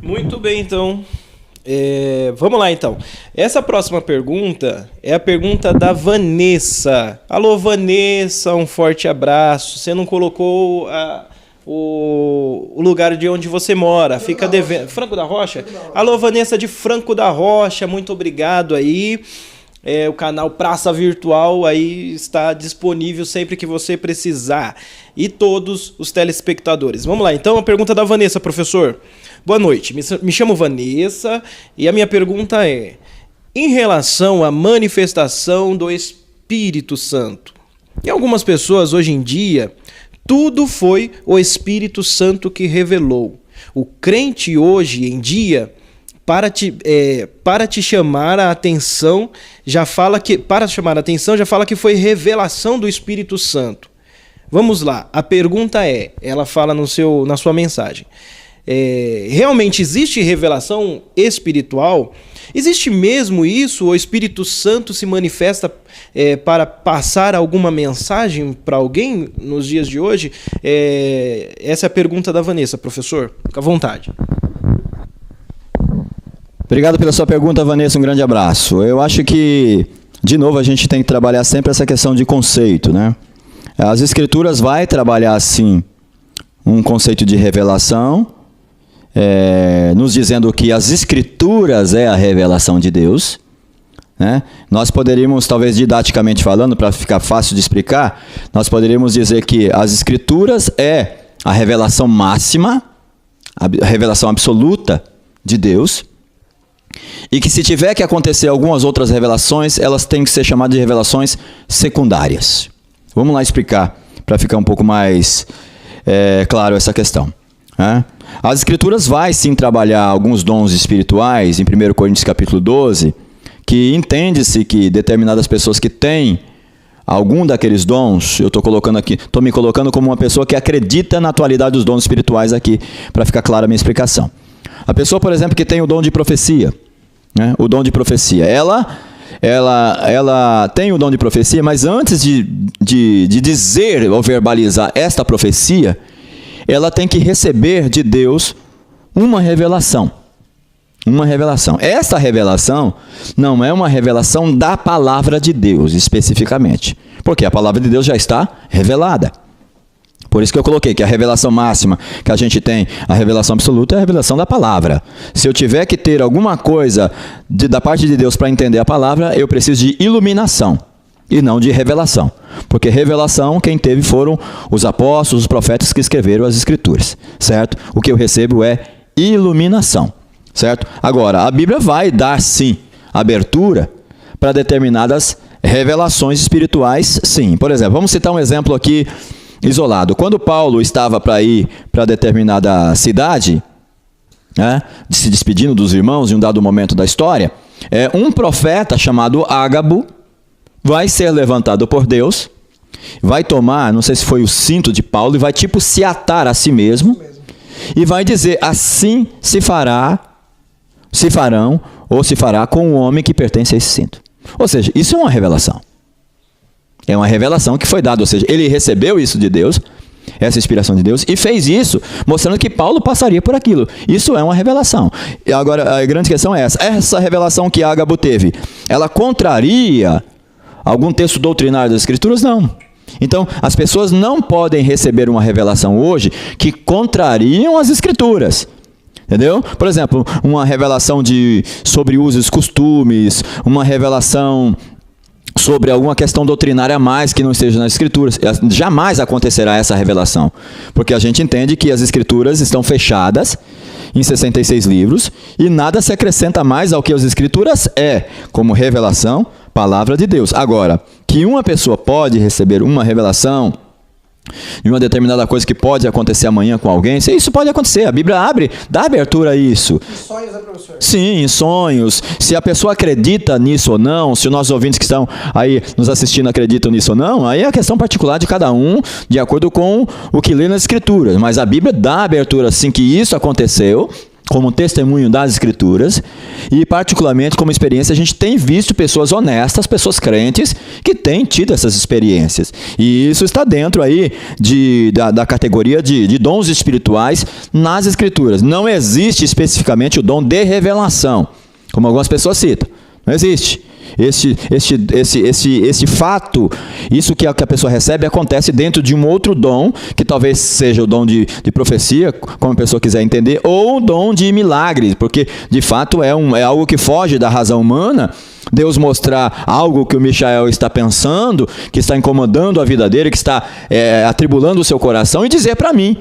Muito bem, então. Vamos lá, então. Essa próxima pergunta é a pergunta da Vanessa. Alô, Vanessa, um forte abraço. Você não colocou o lugar de onde você mora. Fica devendo. Franco da Rocha? Alô, Vanessa de Franco da Rocha, muito obrigado aí. O canal Praça Virtual aí está disponível sempre que você precisar. E todos os telespectadores. Vamos lá, então, a pergunta da Vanessa, professor. Boa noite, me chamo Vanessa e a minha pergunta é: em relação à manifestação do Espírito Santo, em algumas pessoas hoje em dia, tudo foi o Espírito Santo que revelou. O crente hoje em dia, para te chamar a atenção, já fala que foi revelação do Espírito Santo. Vamos lá, a pergunta ela fala na sua mensagem. Realmente existe revelação espiritual? Existe mesmo isso? O Espírito Santo se manifesta para passar alguma mensagem para alguém nos dias de hoje? Essa é a pergunta da Vanessa, professor. Fica à vontade. Obrigado pela sua pergunta, Vanessa. Um grande abraço. Eu acho que, de novo, a gente tem que trabalhar sempre essa questão de conceito, né? As Escrituras vai trabalhar, sim, um conceito de revelação, nos dizendo que as Escrituras é a revelação de Deus, né? Nós poderíamos, talvez didaticamente falando, para ficar fácil de explicar, nós poderíamos dizer que as Escrituras é a revelação máxima, a revelação absoluta de Deus, e que se tiver que acontecer algumas outras revelações, elas têm que ser chamadas de revelações secundárias. Vamos lá explicar, para ficar um pouco mais claro essa questão. As Escrituras vai sim trabalhar alguns dons espirituais, em 1 Coríntios capítulo 12, que entende-se que determinadas pessoas que têm algum daqueles dons, eu estou me colocando como uma pessoa que acredita na atualidade dos dons espirituais aqui, para ficar clara a minha explicação. A pessoa, por exemplo, que tem o dom de profecia, né? O dom de profecia, ela tem o dom de profecia, mas antes de dizer ou verbalizar esta profecia, ela tem que receber de Deus uma revelação. Uma revelação. Esta revelação não é uma revelação da palavra de Deus, especificamente, porque a palavra de Deus já está revelada. Por isso que eu coloquei que a revelação máxima que a gente tem, a revelação absoluta, é a revelação da palavra. Se eu tiver que ter alguma coisa da parte de Deus para entender a palavra, eu preciso de iluminação e não de revelação. Porque revelação, quem teve foram os apóstolos, os profetas que escreveram as Escrituras, certo? O que eu recebo é iluminação, certo? Agora, a Bíblia vai dar, sim, abertura para determinadas revelações espirituais, sim. Por exemplo, vamos citar um exemplo aqui isolado. Quando Paulo estava para ir para determinada cidade, né, se despedindo dos irmãos em um dado momento da história, um profeta chamado Ágabo vai ser levantado por Deus, vai tomar, não sei se foi o cinto de Paulo, e vai se atar a si mesmo, e vai dizer: assim se farão com o homem que pertence a esse cinto. Ou seja, isso é uma revelação. É uma revelação que foi dada, ou seja, ele recebeu isso de Deus, essa inspiração de Deus, e fez isso, mostrando que Paulo passaria por aquilo. Isso é uma revelação. E agora, a grande questão é essa. Essa revelação que Ágabo teve, ela contraria algum texto doutrinário das Escrituras? Não. Então, as pessoas não podem receber uma revelação hoje que contrariam as Escrituras. Entendeu? Por exemplo, uma revelação sobre usos e costumes, uma revelação sobre alguma questão doutrinária a mais que não esteja nas Escrituras. Jamais acontecerá essa revelação, porque a gente entende que as Escrituras estão fechadas em 66 livros e nada se acrescenta mais ao que as Escrituras como revelação, palavra de Deus. Agora, que uma pessoa pode receber uma revelação de uma determinada coisa que pode acontecer amanhã com alguém, isso pode acontecer. A Bíblia dá abertura a isso. Em sonhos, né, professor? Sim, em sonhos. Se a pessoa acredita nisso ou não, se os nossos ouvintes que estão aí nos assistindo acreditam nisso ou não, aí é a questão particular de cada um, de acordo com o que lê nas Escrituras. Mas a Bíblia dá abertura, sim, que isso aconteceu, como testemunho das Escrituras, e particularmente como experiência, a gente tem visto pessoas honestas, pessoas crentes, que têm tido essas experiências. E isso está dentro aí da categoria de dons espirituais nas Escrituras. Não existe especificamente o dom de revelação, como algumas pessoas citam. Não existe. Esse fato, isso que a pessoa recebe, acontece dentro de um outro dom, que talvez seja o dom de profecia, como a pessoa quiser entender, ou o dom de milagres, porque de fato é algo que foge da razão humana. Deus mostrar algo que o Michael está pensando, que está incomodando a vida dele, que está atribulando o seu coração, e dizer para mim,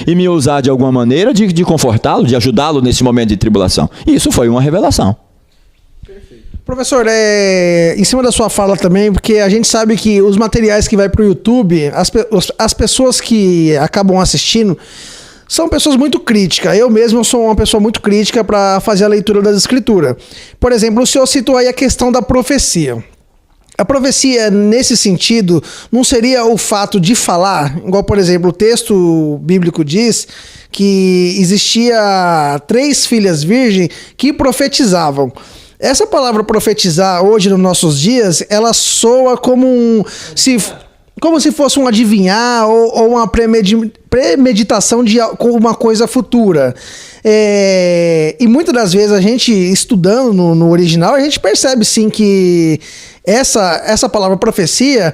e me usar de alguma maneira de confortá-lo, de ajudá-lo nesse momento de tribulação. Isso foi uma revelação. Professor, em cima da sua fala também, porque a gente sabe que os materiais que vai para o YouTube, as pessoas que acabam assistindo são pessoas muito críticas. Eu mesmo sou uma pessoa muito crítica para fazer a leitura das Escrituras. Por exemplo, o senhor citou aí a questão da profecia. A profecia, nesse sentido, não seria o fato de falar, igual, por exemplo, o texto bíblico diz que existia 3 filhas virgens que profetizavam. Essa palavra profetizar hoje nos nossos dias, ela soa como se fosse um adivinhar ou uma premeditação de uma coisa futura. E muitas das vezes a gente, estudando no original, a gente percebe sim que essa palavra profecia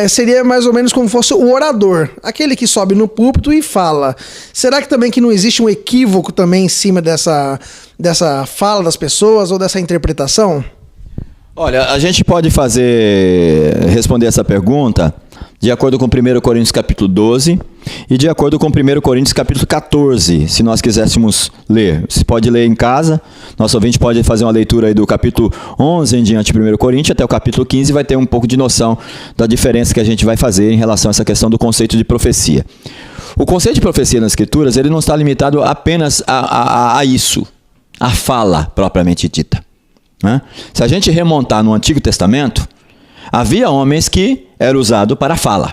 seria mais ou menos como fosse o orador, aquele que sobe no púlpito e fala. Será que também que não existe um equívoco também em cima dessa fala das pessoas ou dessa interpretação? Olha, a gente pode responder essa pergunta de acordo com 1 Coríntios capítulo 12 e de acordo com 1 Coríntios capítulo 14, se nós quiséssemos ler. Você pode ler em casa, nosso ouvinte pode fazer uma leitura aí do capítulo 11 em diante de 1 Coríntios até o capítulo 15 e vai ter um pouco de noção da diferença que a gente vai fazer em relação a essa questão do conceito de profecia. O conceito de profecia nas Escrituras, ele não está limitado apenas a isso, a fala propriamente dita. Né? Se a gente remontar no Antigo Testamento, havia homens que eram usados para fala,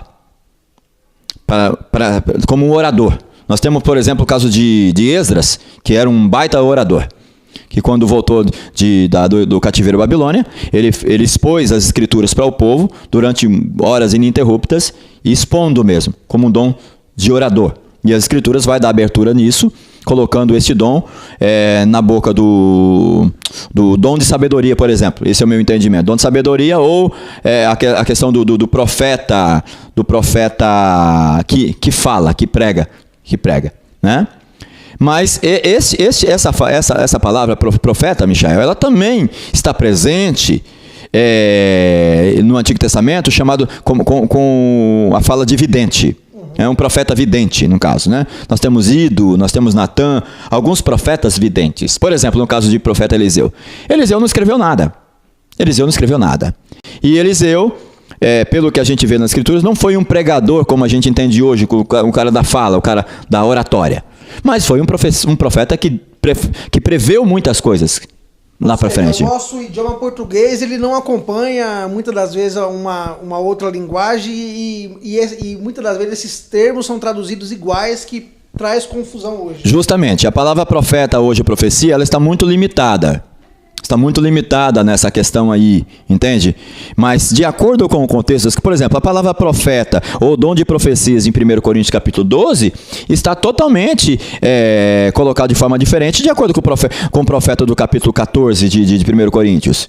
como um orador. Nós temos, por exemplo, o caso de Esdras, que era um baita orador, que quando voltou do cativeiro Babilônia, ele expôs as Escrituras para o povo durante horas ininterruptas, expondo mesmo, como um dom de orador. E as Escrituras vai dar abertura nisso, colocando este dom na boca do dom de sabedoria, por exemplo. Esse é o meu entendimento. Dom de sabedoria ou a questão do profeta que fala, que prega, né? Mas essa palavra profeta, Michael, ela também está presente no Antigo Testamento, chamado com a fala de vidente. É um profeta vidente, no caso, né? Nós temos Ido, nós temos Natã, alguns profetas videntes. Por exemplo, no caso de profeta Eliseu. Eliseu não escreveu nada. E Eliseu, pelo que a gente vê nas Escrituras, não foi um pregador, como a gente entende hoje, o cara da fala, o cara da oratória. Mas foi um profeta que preveu muitas coisas lá para frente. O nosso idioma português, ele não acompanha muitas das vezes uma outra linguagem e muitas das vezes esses termos são traduzidos iguais, que traz confusão hoje. Justamente, a palavra profeta hoje, profecia, ela está muito limitada. Está muito limitada nessa questão aí, entende? Mas de acordo com o contexto, por exemplo, a palavra profeta ou dom de profecias em 1 Coríntios capítulo 12 está totalmente colocado de forma diferente de acordo com o profeta do capítulo 14 de 1 Coríntios.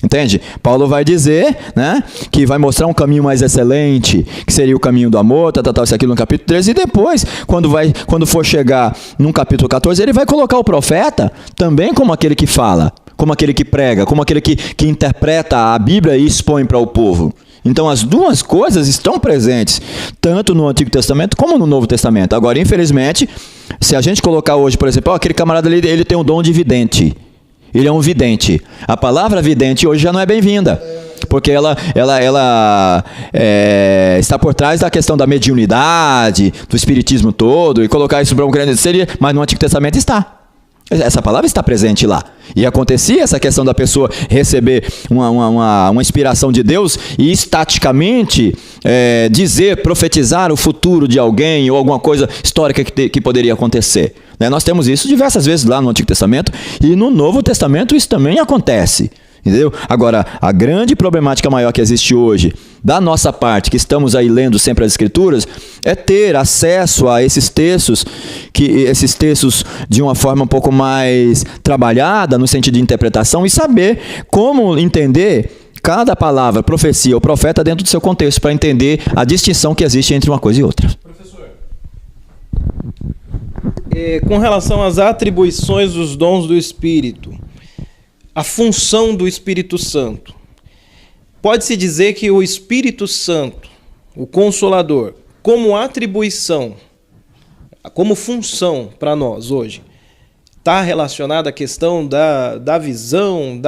Entende? Paulo vai dizer, né, que vai mostrar um caminho mais excelente, que seria o caminho do amor, isso aqui no capítulo 13, e depois, quando for chegar no capítulo 14, ele vai colocar o profeta também como aquele que fala, como aquele que prega, como aquele que interpreta a Bíblia e expõe para o povo. Então as duas coisas estão presentes, tanto no Antigo Testamento como no Novo Testamento. Agora, infelizmente, se a gente colocar hoje, por exemplo, aquele camarada ali, ele tem o dom de vidente. Ele é um vidente. A palavra vidente hoje já não é bem-vinda, porque ela está por trás da questão da mediunidade, do espiritismo todo, e colocar isso para um grande seria, mas no Antigo Testamento está. Essa palavra está presente lá. E acontecia essa questão da pessoa receber uma inspiração de Deus e estaticamente dizer, profetizar o futuro de alguém ou alguma coisa histórica que poderia acontecer. Né? Nós temos isso diversas vezes lá no Antigo Testamento e no Novo Testamento isso também acontece. Entendeu? Agora, a grande problemática maior que existe hoje, da nossa parte, que estamos aí lendo sempre as Escrituras, é ter acesso a esses textos de uma forma um pouco mais trabalhada, no sentido de interpretação, e saber como entender cada palavra, profecia ou profeta dentro do seu contexto, para entender a distinção que existe entre uma coisa e outra. Professor, com relação às atribuições dos dons do Espírito, a função do Espírito Santo. Pode-se dizer que o Espírito Santo, o Consolador, como atribuição, como função para nós hoje, está relacionada à questão da visão,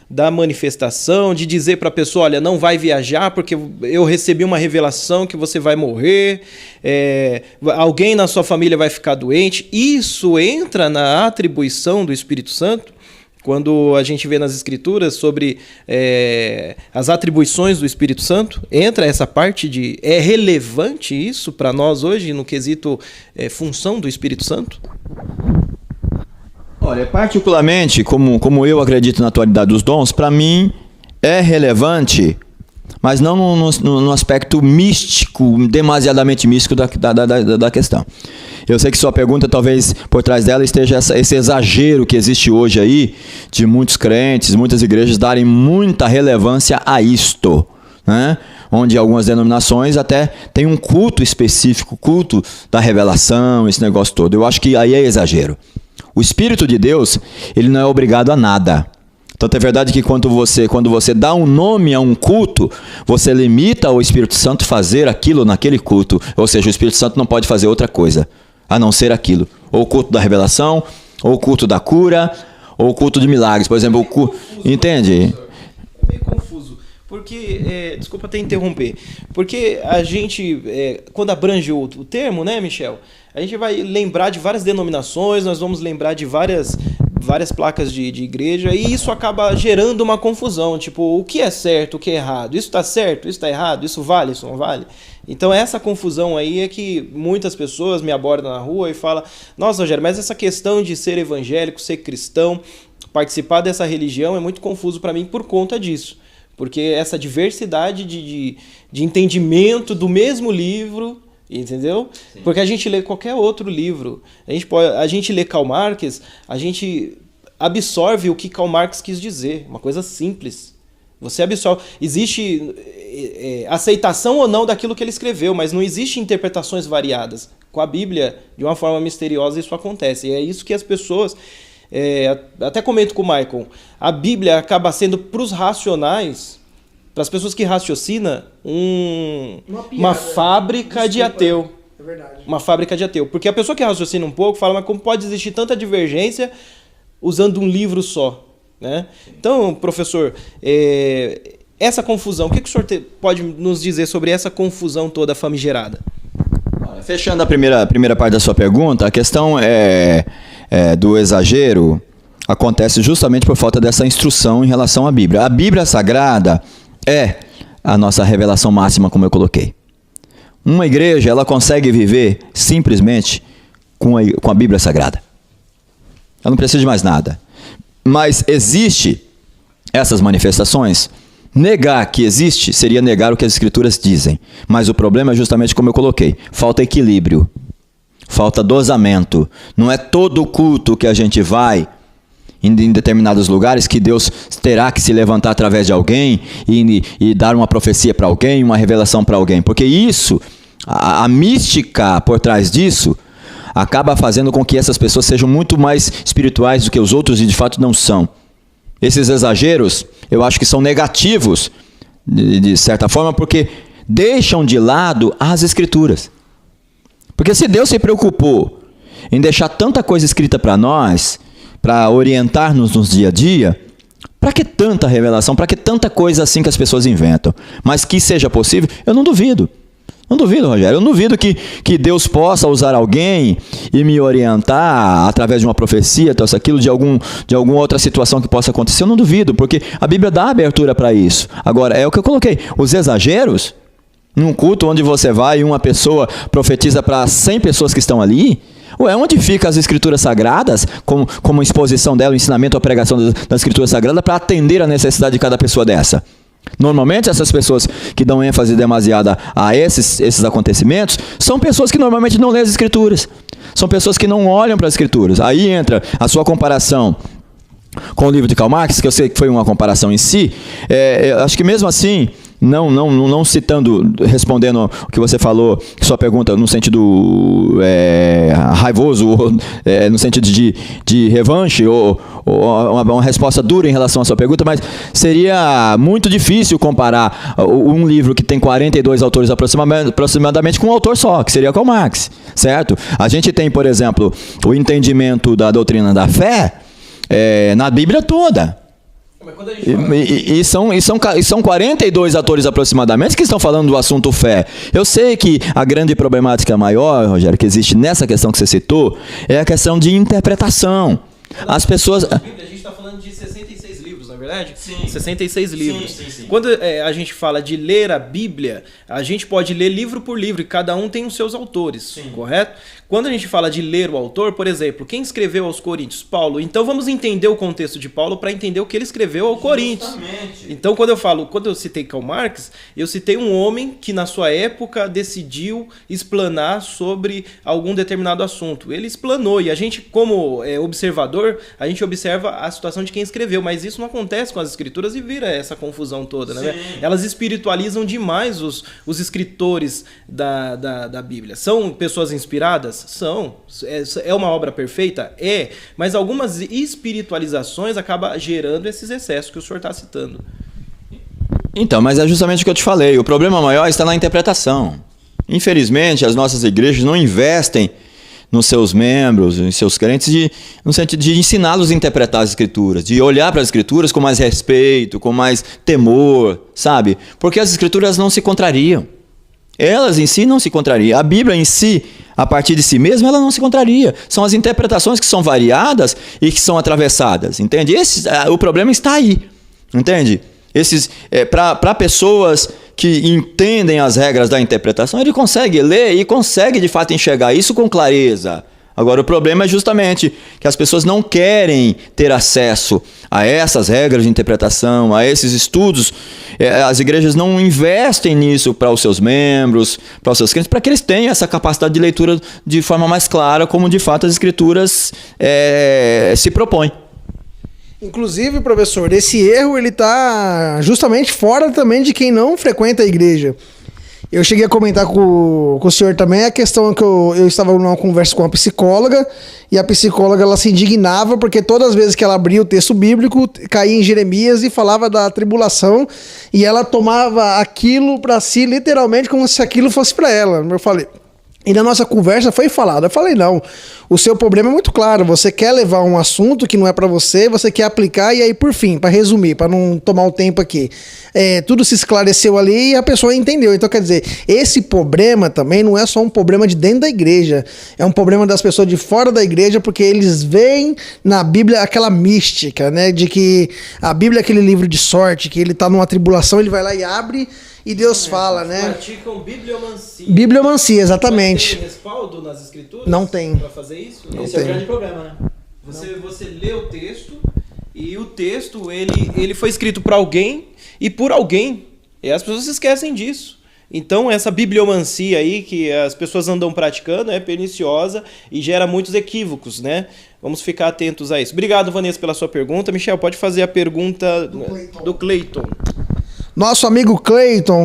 da manifestação, de dizer para a pessoa, olha, não vai viajar porque eu recebi uma revelação que você vai morrer, alguém na sua família vai ficar doente. Isso entra na atribuição do Espírito Santo? Quando a gente vê nas Escrituras sobre as atribuições do Espírito Santo, entra essa parte de... É relevante isso para nós hoje, no quesito função do Espírito Santo? Olha, particularmente, como eu acredito na atualidade dos dons, para mim é relevante, mas não no aspecto místico, demasiadamente místico da questão. Eu sei que sua pergunta, talvez por trás dela esteja esse exagero que existe hoje aí, de muitos crentes, muitas igrejas darem muita relevância a isto, né? Onde algumas denominações até têm um culto específico, culto da revelação, esse negócio todo. Eu acho que aí é exagero. O Espírito de Deus, ele não é obrigado a nada. Tanto é verdade que quando você dá um nome a um culto, você limita o Espírito Santo fazer aquilo naquele culto. Ou seja, o Espírito Santo não pode fazer outra coisa, a não ser aquilo. Ou o culto da revelação, ou o culto da cura, ou o culto de milagres. Por exemplo, entende? É meio confuso. Porque, desculpa até interromper, porque a gente, quando abrange o termo, né, Michel? A gente vai lembrar de várias denominações, nós vamos lembrar de várias placas de igreja, e isso acaba gerando uma confusão, tipo, o que é certo, o que é errado, isso está certo, isso está errado, isso vale, isso não vale. Então essa confusão aí é que muitas pessoas me abordam na rua e falam, nossa, Rogério, mas essa questão de ser evangélico, ser cristão, participar dessa religião é muito confuso para mim por conta disso, porque essa diversidade de entendimento do mesmo livro, entendeu? Sim. Porque a gente lê qualquer outro livro, a gente lê Karl Marx, a gente absorve o que Karl Marx quis dizer, uma coisa simples. Você absorve. Existe aceitação ou não daquilo que ele escreveu, mas não existe interpretações variadas. Com a Bíblia, de uma forma misteriosa, isso acontece. E é isso que as pessoas... até comento com o Michael. A Bíblia acaba sendo para os racionais... Para as pessoas que raciocinam, uma fábrica de ateu. É verdade. Uma fábrica de ateu. Porque a pessoa que raciocina um pouco fala, mas como pode existir tanta divergência usando um livro só? Né? Então, professor, essa confusão, o que o senhor pode nos dizer sobre essa confusão toda famigerada? Fechando a primeira parte da sua pergunta, a questão do exagero acontece justamente por falta dessa instrução em relação à Bíblia. A Bíblia Sagrada é a nossa revelação máxima, como eu coloquei. Uma igreja, ela consegue viver simplesmente com a Bíblia Sagrada. Ela não precisa de mais nada. Mas existe essas manifestações. Negar que existe seria negar o que as Escrituras dizem. Mas o problema é justamente como eu coloquei. Falta equilíbrio. Falta dosamento. Não é todo culto que a gente vai em determinados lugares que Deus terá que se levantar através de alguém e dar uma profecia para alguém, uma revelação para alguém. Porque isso, a mística por trás disso, acaba fazendo com que essas pessoas sejam muito mais espirituais do que os outros e de fato não são. Esses exageros, eu acho que são negativos, de certa forma, porque deixam de lado as Escrituras. Porque se Deus se preocupou em deixar tanta coisa escrita para nós, para orientar-nos no dia a dia, para que tanta revelação, para que tanta coisa assim que as pessoas inventam? Mas que seja possível, eu não duvido. Não duvido, Rogério. Eu não duvido que Deus possa usar alguém e me orientar através de uma profecia, tal, aquilo, de alguma outra situação que possa acontecer. Eu não duvido, porque a Bíblia dá abertura para isso. Agora, é o que eu coloquei. Os exageros, num culto onde você vai e uma pessoa profetiza para 100 pessoas que estão ali, onde ficam as Escrituras Sagradas, como exposição dela, o ensinamento, a pregação das Escrituras Sagradas, para atender a necessidade de cada pessoa dessa? Normalmente essas pessoas que dão ênfase demasiada a esses acontecimentos são pessoas que normalmente não lêem as Escrituras, são pessoas que não olham para as Escrituras. Aí entra a sua comparação com o livro de Karl Marx, que eu sei que foi uma comparação em si. Acho que mesmo assim, não citando, respondendo o que você falou, sua pergunta no sentido raivoso, ou, no sentido de revanche, ou uma resposta dura em relação à sua pergunta, mas seria muito difícil comparar um livro que tem 42 autores aproximadamente com um autor só, que seria Karl Marx, certo? A gente tem, por exemplo, o entendimento da doutrina da fé na Bíblia toda. E são 42 atores aproximadamente que estão falando do assunto fé. Eu sei que a grande problemática maior, Rogério, que existe nessa questão que você citou, é a questão de interpretação. As pessoas... A gente está falando de 66 livros, não é verdade? Sim. 66 livros. Sim. Quando a gente fala de ler a Bíblia, a gente pode ler livro por livro, e cada um tem os seus autores, correto? Quando a gente fala de ler o autor, por exemplo, quem escreveu aos Coríntios? Paulo. Então vamos entender o contexto de Paulo para entender o que ele escreveu aos Coríntios. Então quando eu citei Karl Marx, eu citei um homem que na sua época decidiu explanar sobre algum determinado assunto. Ele explanou, e a gente, como observador, a gente observa a situação de quem escreveu, mas isso não acontece com as escrituras e vira essa confusão toda, né? Elas espiritualizam demais os escritores da Bíblia. São pessoas inspiradas? São. É uma obra perfeita? É. Mas algumas espiritualizações acabam gerando esses excessos que o senhor está citando. Então, mas é justamente o que eu te falei. O problema maior está na interpretação. Infelizmente, as nossas igrejas não investem nos seus membros, em seus crentes, no sentido de ensiná-los a interpretar as Escrituras, de olhar para as Escrituras com mais respeito, com mais temor, sabe? Porque as Escrituras não se contrariam. Elas em si não se contrariam. A Bíblia em si, a partir de si mesma, ela não se contraria. São as interpretações que são variadas e que são atravessadas, entende? O problema está aí, entende? Para pessoas que entendem as regras da interpretação, ele consegue ler e consegue de fato enxergar isso com clareza. Agora, o problema é justamente que as pessoas não querem ter acesso a essas regras de interpretação, a esses estudos. As igrejas não investem nisso para os seus membros, para os seus crentes, para que eles tenham essa capacidade de leitura de forma mais clara, como de fato as Escrituras se propõem. Inclusive, professor, esse erro ele está justamente fora também de quem não frequenta a igreja. Eu cheguei a comentar com o senhor também a questão que eu estava numa conversa com uma psicóloga, e a psicóloga ela se indignava porque todas as vezes que ela abria o texto bíblico, caía em Jeremias e falava da tribulação, e ela tomava aquilo para si literalmente como se aquilo fosse para ela. Eu falei... E na nossa conversa foi falado, eu falei, não, o seu problema é muito claro, você quer levar um assunto que não é para você quer aplicar, e aí por fim, para resumir, para não tomar o tempo aqui, tudo se esclareceu ali e a pessoa entendeu. Então quer dizer, esse problema também não é só um problema de dentro da igreja, é um problema das pessoas de fora da igreja, porque eles veem na Bíblia aquela mística, né, de que a Bíblia é aquele livro de sorte, que ele tá numa tribulação, ele vai lá e abre, e Deus fala, né? Praticam bibliomancia. Bibliomancia, exatamente. Mas tem respaldo nas escrituras? Não tem. Para fazer isso? Esse é o grande problema, né? Você lê o texto, e o texto ele foi escrito para alguém e por alguém. E as pessoas esquecem disso. Então essa bibliomancia aí que as pessoas andam praticando é perniciosa e gera muitos equívocos, né? Vamos ficar atentos a isso. Obrigado, Vanessa, pela sua pergunta. Michel, pode fazer a pergunta do Cleiton. Nosso amigo Cleiton.